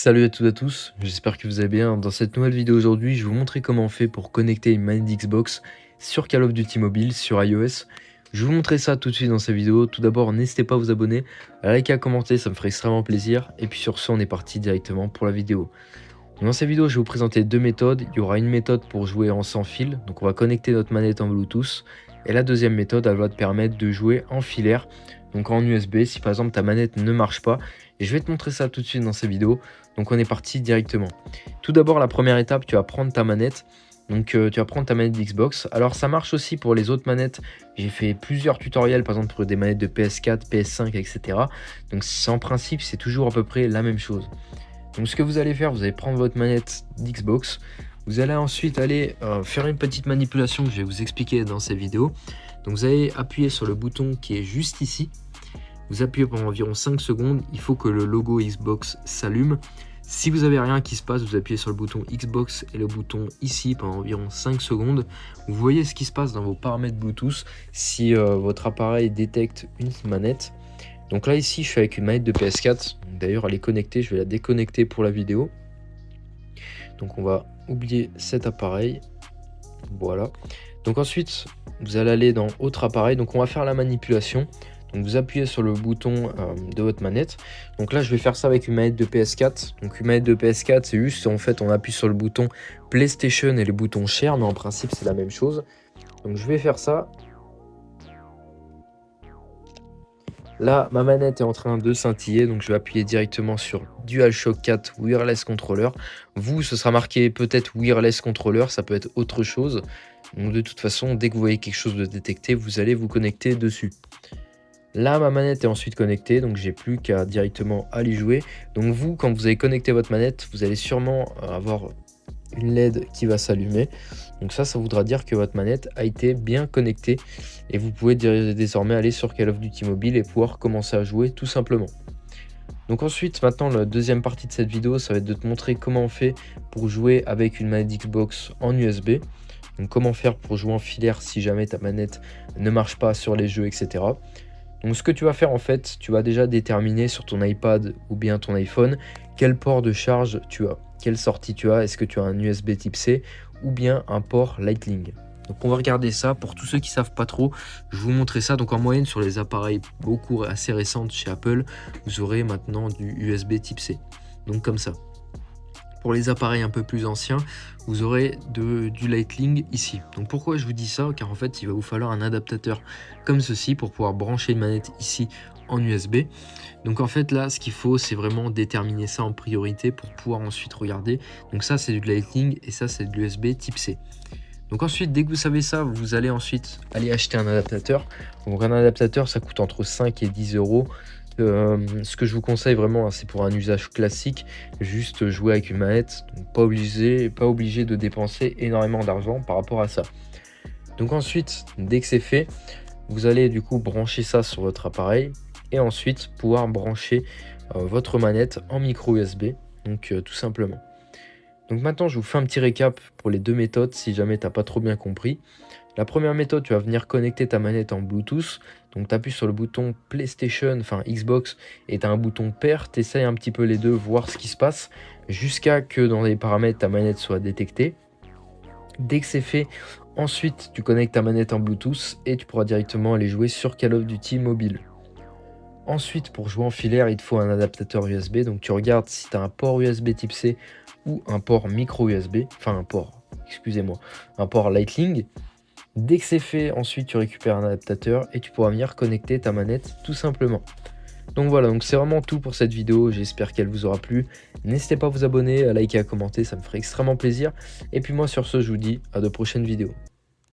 Salut à toutes et à tous, j'espère que vous allez bien. Dans cette nouvelle vidéo aujourd'hui, je vais vous montrer comment on fait pour connecter une manette Xbox sur Call of Duty Mobile sur iOS. Je vais vous montrer ça tout de suite dans cette vidéo. Tout d'abord, n'hésitez pas à vous abonner, à liker, à commenter, ça me ferait extrêmement plaisir. Et puis sur ce, on est parti directement pour la vidéo. Donc dans cette vidéo, je vais vous présenter deux méthodes. Il y aura une méthode pour jouer en sans fil, donc on va connecter notre manette en Bluetooth. Et la deuxième méthode, elle va te permettre de jouer en filaire, donc en USB, si par exemple ta manette ne marche pas. Et je vais te montrer ça tout de suite dans cette vidéo. Donc on est parti directement. Tout d'abord, la première étape, tu vas prendre ta manette. Donc tu vas prendre ta manette Xbox. Alors ça marche aussi pour les autres manettes. J'ai fait plusieurs tutoriels, par exemple pour des manettes de PS4, PS5, etc. Donc en principe, c'est toujours à peu près la même chose. Donc ce que vous allez faire, vous allez prendre votre manette d'Xbox. Vous allez ensuite aller faire une petite manipulation que je vais vous expliquer dans cette vidéo. Donc vous allez appuyer sur le bouton qui est juste ici. Vous appuyez pendant environ 5 secondes. Il faut que le logo Xbox s'allume. Si vous n'avez rien qui se passe, vous appuyez sur le bouton Xbox et le bouton ici pendant environ 5 secondes. Vous voyez ce qui se passe dans vos paramètres Bluetooth si votre appareil détecte une manette. Donc là ici je suis avec une manette de PS4. D'ailleurs elle est connectée, je vais la déconnecter pour la vidéo. Donc on va oublier cet appareil. Voilà. Donc ensuite vous allez aller dans autre appareil. Donc on va faire la manipulation. Donc vous appuyez sur le bouton de votre manette. Donc là je vais faire ça avec une manette de PS4. Donc une manette de PS4 c'est juste en fait on appuie sur le bouton PlayStation et le bouton Share, mais en principe c'est la même chose. Donc je vais faire ça. Là ma manette est en train de scintiller, donc je vais appuyer directement sur DualShock 4 Wireless Controller. Vous ce sera marqué peut-être Wireless Controller, ça peut être autre chose. Donc de toute façon dès que vous voyez quelque chose de détecté, vous allez vous connecter dessus. Là, ma manette est ensuite connectée, donc j'ai plus qu'à directement aller jouer. Donc vous, quand vous avez connecté votre manette, vous allez sûrement avoir une LED qui va s'allumer. Donc ça voudra dire que votre manette a été bien connectée. Et vous pouvez désormais aller sur Call of Duty Mobile et pouvoir commencer à jouer tout simplement. Donc ensuite, maintenant, la deuxième partie de cette vidéo, ça va être de te montrer comment on fait pour jouer avec une manette Xbox en USB. Donc comment faire pour jouer en filaire si jamais ta manette ne marche pas sur les jeux, etc. Donc ce que tu vas faire en fait, tu vas déjà déterminer sur ton iPad ou bien ton iPhone quel port de charge tu as, quelle sortie tu as, est-ce que tu as un USB type C ou bien un port Lightning. Donc on va regarder ça, pour tous ceux qui ne savent pas trop, je vais vous montrer ça. Donc en moyenne sur les appareils assez récentes chez Apple, vous aurez maintenant du USB type C, donc comme ça. Pour les appareils un peu plus anciens, vous aurez du Lightning ici. Donc pourquoi je vous dis ça? Car en fait, il va vous falloir un adaptateur comme ceci pour pouvoir brancher une manette ici en USB. Donc en fait, là, ce qu'il faut, c'est vraiment déterminer ça en priorité pour pouvoir ensuite regarder. Donc ça, c'est du Lightning et ça, c'est de l'USB type C. Donc ensuite, dès que vous savez ça, vous allez ensuite aller acheter un adaptateur. Donc un adaptateur, ça coûte entre 5 et 10 euros. Ce que je vous conseille vraiment, c'est pour un usage classique, juste jouer avec une manette, donc pas obligé de dépenser énormément d'argent par rapport à ça. Donc ensuite, dès que c'est fait, vous allez du coup brancher ça sur votre appareil et ensuite pouvoir brancher votre manette en micro USB, donc tout simplement. Donc maintenant, je vous fais un petit récap pour les deux méthodes si jamais tu n'as pas trop bien compris. La première méthode, tu vas venir connecter ta manette en Bluetooth. Donc tu appuies sur le bouton PlayStation, enfin Xbox, et tu as un bouton pair. Tu essayes un petit peu les deux, voir ce qui se passe, jusqu'à que dans les paramètres, ta manette soit détectée. Dès que c'est fait, ensuite tu connectes ta manette en Bluetooth et tu pourras directement aller jouer sur Call of Duty Mobile. Ensuite, pour jouer en filaire, il te faut un adaptateur USB. Donc tu regardes si tu as un port USB type C ou un port micro USB, enfin un port Lightning. Dès que c'est fait, ensuite tu récupères un adaptateur et tu pourras venir connecter ta manette tout simplement. Donc voilà, donc c'est vraiment tout pour cette vidéo, j'espère qu'elle vous aura plu. N'hésitez pas à vous abonner, à liker, à commenter, ça me ferait extrêmement plaisir. Et puis moi sur ce, je vous dis à de prochaines vidéos.